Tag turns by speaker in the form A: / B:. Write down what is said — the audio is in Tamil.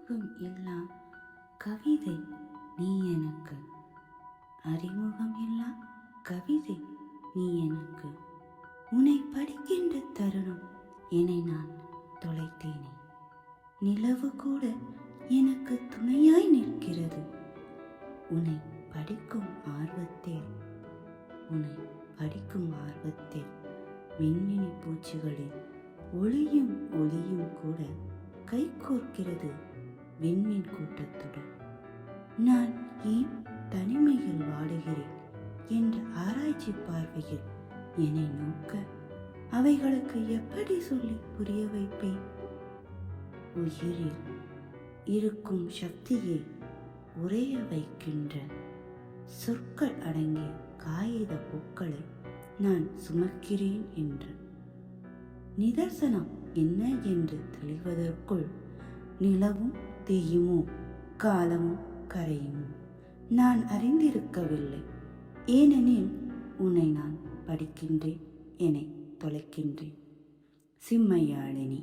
A: அறிமுகம் இல்லா கவிதை நீ எனக்கு, அறிமுகம் இல்லா கவிதை நீ எனக்கு. உன்னை படிக்கின்ற தருணம் என்னை நான் தொலைத்தேனே. நிலவு கூட எனக்கு துணையாய் நிற்கிறது. உன்னை படிக்கும் ஆர்வத்தில் மின்மினி பூச்சிகளின் ஒளியும் கூட கைகோர்க்கிறது விண்மீன் கூட்டத்துடன். நான் ஏன் தனிமையில் வாடுகிறேன் என்ற ஆராய்ச்சி பார்வையில் என்னை நோக்க அவைகளுக்கு எப்படி சொல்லி புரிய வைப்பேன்? உயிரில் இருக்கும் சக்தியை உறைய வைக்கின்ற சொற்கள் அடங்கிய காகித பூக்களை நான் சுமக்கிறேன் என்று நிதர்சனம் என்ன என்று தெளிவதற்குள் நிலவும் தேயுமோ, காலமும் கரையுமோ நான் அறிந்திருக்கவில்லை. ஏனெனில் உன்னை நான் படிக்கின்றேன், என்னை தொலைக்கின்றேன். சிம்மையாழினி.